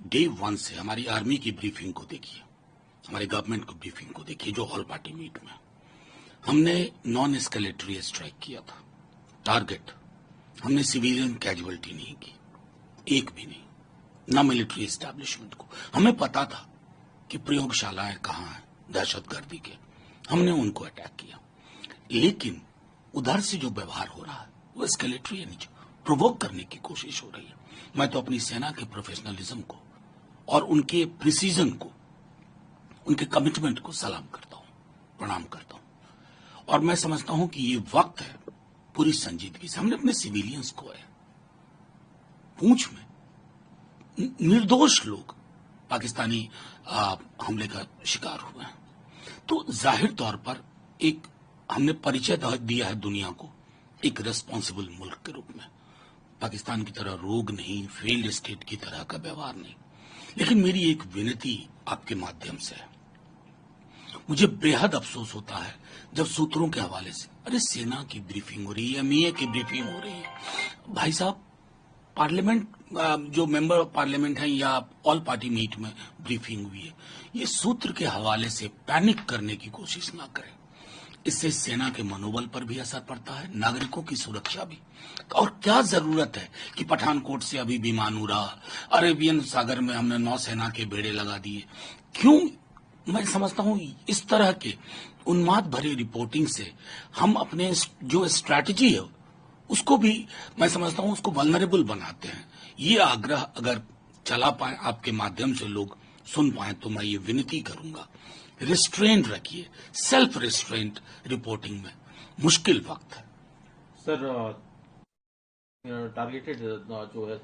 Day one से हमारी army की ब्रीफिंग को देखिए, हमारी गवर्नमेंट की ब्रीफिंग को देखिए, जो ऑल पार्टी मीट में हमने नॉन एस्केलेटरी स्ट्राइक किया था। टारगेट हमने सिविलियन कैजुअलिटी नहीं की, एक भी नहीं, ना मिलिट्री एस्टैब्लिशमेंट को। हमें पता था कि प्रयोगशालाएं कहां हैं दहशतगर्दी के, हमने उनको अटैक किया। लेकिन उधर से जो व्यवहार हो रहा है वो एस्केलेटरी है, नीचे प्रोवोक करने की कोशिश हो रही है। मैं तो अपनी सेना के प्रोफेशनलिज्म को और उनके प्रिसीजन को, उनके कमिटमेंट को सलाम करता हूं, प्रणाम करता हूं। और मैं समझता हूं कि ये वक्त है पूरी संजीदगी से। हमने अपने सिविलियंस को है पूंछ में, निर्दोष लोग पाकिस्तानी हमले का शिकार हुए हैं। तो जाहिर तौर पर एक हमने परिचय दिया है दुनिया को एक रेस्पॉन्सिबल मुल्क के रूप में। पाकिस्तान की तरह रोग नहीं, फेल्ड स्टेट की तरह का व्यवहार नहीं। लेकिन मेरी एक विनती आपके माध्यम से है, मुझे बेहद अफसोस होता है जब सूत्रों के हवाले से अरे सेना की ब्रीफिंग हो रही है, एमईए की ब्रीफिंग हो रही है। भाई साहब, पार्लियामेंट जो मेंबर ऑफ पार्लियामेंट हैं या ऑल पार्टी मीट में ब्रीफिंग हुई है, ये सूत्र के हवाले से पैनिक करने की कोशिश ना करें। इससे सेना के मनोबल पर भी असर पड़ता है, नागरिकों की सुरक्षा भी। और क्या जरूरत है कि पठानकोट से अभी विमान उड़ा, अरेबियन सागर में हमने नौसेना के बेड़े लगा दिए। क्यों? मैं समझता हूं इस तरह के उन्माद भरी रिपोर्टिंग से हम अपने जो स्ट्रैटेजी है उसको भी, मैं समझता हूं, उसको वल्नरेबल बनाते हैं। ये आग्रह अगर चला पाए आपके माध्यम से, लोग सुन पाए, तो मैं ये विनती करूंगा, रिस्ट्रेंट रखिए, सेल्फ रिस्ट्रेंट रिपोर्टिंग में। मुश्किल वक्त है सर। टारगेटेड जो है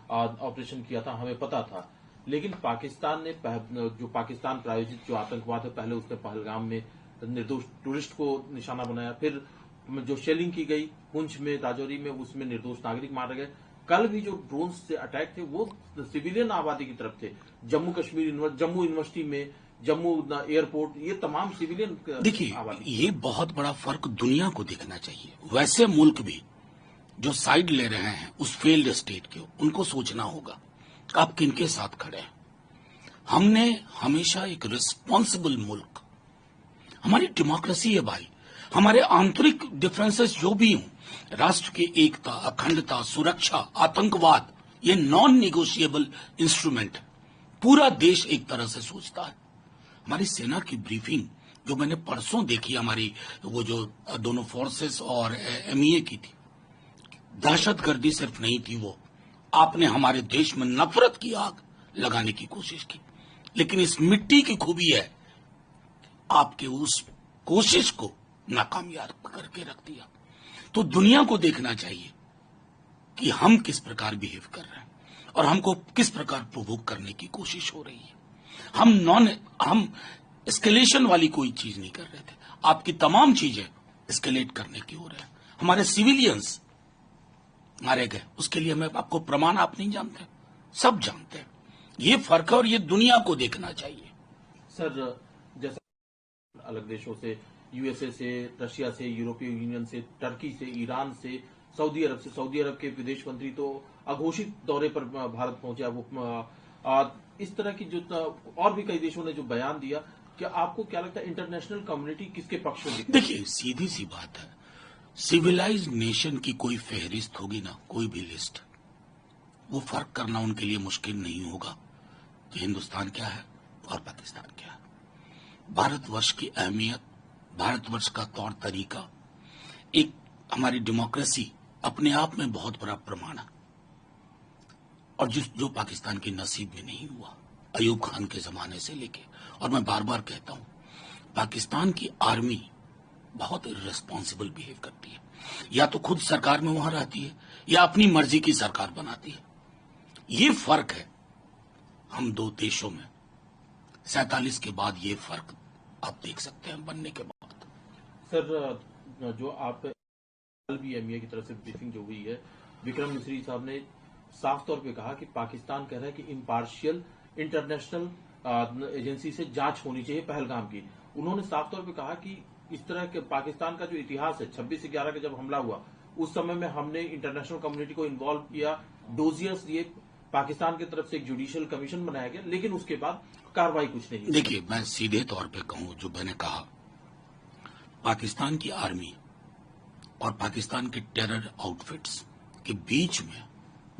ऑपरेशन किया था, हमें पता था, लेकिन पाकिस्तान ने जो पाकिस्तान प्रायोजित जो आतंकवाद है, पहले उसने पहलगाम में निर्दोष टूरिस्ट को निशाना बनाया, फिर जो शेलिंग की गई पुंछ में, राजौरी में, उसमें निर्दोष नागरिक मारे गए। कल भी जो ड्रोन से अटैक थे वो सिविलियन आबादी की तरफ थे। जम्मू कश्मीर, जम्मू यूनिवर्सिटी में, जम्मू एयरपोर्ट, ये तमाम सिविलियन। देखिए, ये बहुत बड़ा फर्क दुनिया को देखना चाहिए। वैसे मुल्क भी जो साइड ले रहे हैं उस फेल्ड स्टेट के, उनको सोचना होगा आप किनके साथ खड़े हैं। हमने हमेशा एक रिस्पॉन्सिबल मुल्क, हमारी डेमोक्रेसी है भाई, हमारे आंतरिक डिफरेंसेस जो भी हों, राष्ट्र की एकता, अखंडता, सुरक्षा, आतंकवाद, ये नॉन निगोशिएबल इंस्ट्रूमेंट है। पूरा देश एक तरह से सोचता है। हमारी सेना की ब्रीफिंग जो मैंने परसों देखी, हमारी वो जो दोनों फोर्सेस और एमईए की थी, दहशतगर्दी सिर्फ नहीं थी, वो आपने हमारे देश में नफरत की आग लगाने की कोशिश की। लेकिन इस मिट्टी की खूबी है, आपके उस कोशिश को नाकामयाब करके रख दिया। तो दुनिया को देखना चाहिए कि हम किस प्रकार बिहेव कर रहे हैं और हमको किस प्रकार प्रोवोक करने की कोशिश हो रही है। हम एस्केलेशन वाली कोई चीज नहीं कर रहे थे। आपकी तमाम चीजें एस्केलेट करने की हो रहे हैं। हमारे सिविलियंस मारे गए, उसके लिए हमें आपको प्रमाण आप नहीं जानते, सब जानते हैं। ये फर्क है और ये दुनिया को देखना चाहिए। सर, जैसे अलग देशों से, यूएसए से, रशिया से, यूरोपीय यूनियन से, टर्की से, ईरान से, सऊदी अरब से, सऊदी अरब के विदेश मंत्री तो अघोषित दौरे पर भारत पहुंचे। वो इस तरह की जो और भी कई देशों ने जो बयान दिया, क्या आपको क्या लगता है इंटरनेशनल कम्युनिटी किसके पक्ष में? देखिए, सीधी सी बात है, सिविलाइज्ड नेशन की कोई फहरिस्त होगी ना, कोई भी लिस्ट, वो फर्क करना उनके लिए मुश्किल नहीं होगा कि हिंदुस्तान क्या है और पाकिस्तान क्या है। भारतवर्ष की अहमियत, भारतवर्ष का तौर तरीका, एक हमारी डेमोक्रेसी अपने आप में बहुत बड़ा प्रमाण है, और जो पाकिस्तान के नसीब में नहीं हुआ अयूब खान के जमाने से लेके। और मैं बार बार कहता हूं, पाकिस्तान की आर्मी बहुत इर्रेस्पॉन्सिबल बिहेव करती है। या तो खुद सरकार में वहां रहती है या अपनी मर्जी की सरकार बनाती है। ये फर्क है हम दो देशों में। 47 के बाद ये फर्क आप देख सकते हैं बनने के बाद। सर, जो आप कल भी एमईए की तरफ से ब्रीफिंग जो हुई है, विक्रम मिश्री साहब ने साफ तौर पे कहा कि पाकिस्तान कह रहा है कि इम्पार्शियल इंटरनेशनल एजेंसी से जांच होनी चाहिए पहलगाम की। उन्होंने साफ तौर पे कहा कि इस तरह के पाकिस्तान का जो इतिहास है, 26/11 का जब हमला हुआ, उस समय में हमने इंटरनेशनल कम्युनिटी को इन्वॉल्व किया। डोजियर्स, ये पाकिस्तान की तरफ से एक जुडिशियल कमीशन बनाया गया, लेकिन उसके बाद कार्रवाई कुछ नहीं। देखिए, मैं सीधे तौर पे कहूं, जो मैंने कहा, पाकिस्तान की आर्मी और पाकिस्तान के टेरर आउटफिट्स के बीच में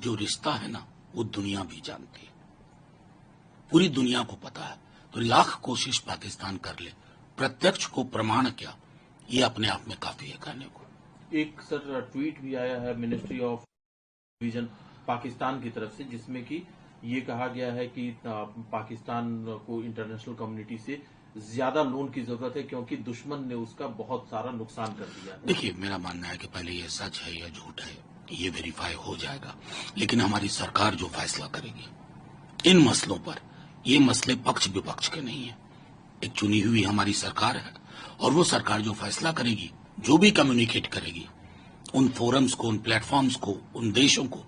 जो रिश्ता है ना, वो दुनिया भी जानती है, पूरी दुनिया को पता है। तो लाख कोशिश पाकिस्तान कर ले, प्रत्यक्ष को प्रमाण क्या, ये अपने आप में काफी है कहने को। एक सर ट्वीट भी आया है मिनिस्ट्री ऑफ डिवीजन पाकिस्तान की तरफ से, जिसमें कि ये कहा गया है कि पाकिस्तान को इंटरनेशनल कम्युनिटी से ज्यादा लोन की जरूरत है, क्योंकि दुश्मन ने उसका बहुत सारा नुकसान कर दिया है। देखिए, मेरा मानना है कि पहले ये सच है या झूठ है, ये वेरीफाई हो जाएगा, लेकिन हमारी सरकार जो फैसला करेगी इन मसलों पर, ये मसले पक्ष विपक्ष के नहीं है, एक चुनी हुई हमारी सरकार है, और वो सरकार जो फैसला करेगी, जो भी कम्युनिकेट करेगी, उन फोरम्स को, उन प्लेटफॉर्म्स को, उन देशों को,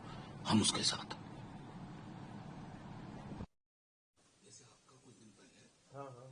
हम उसके साथ। हाँ हाँ।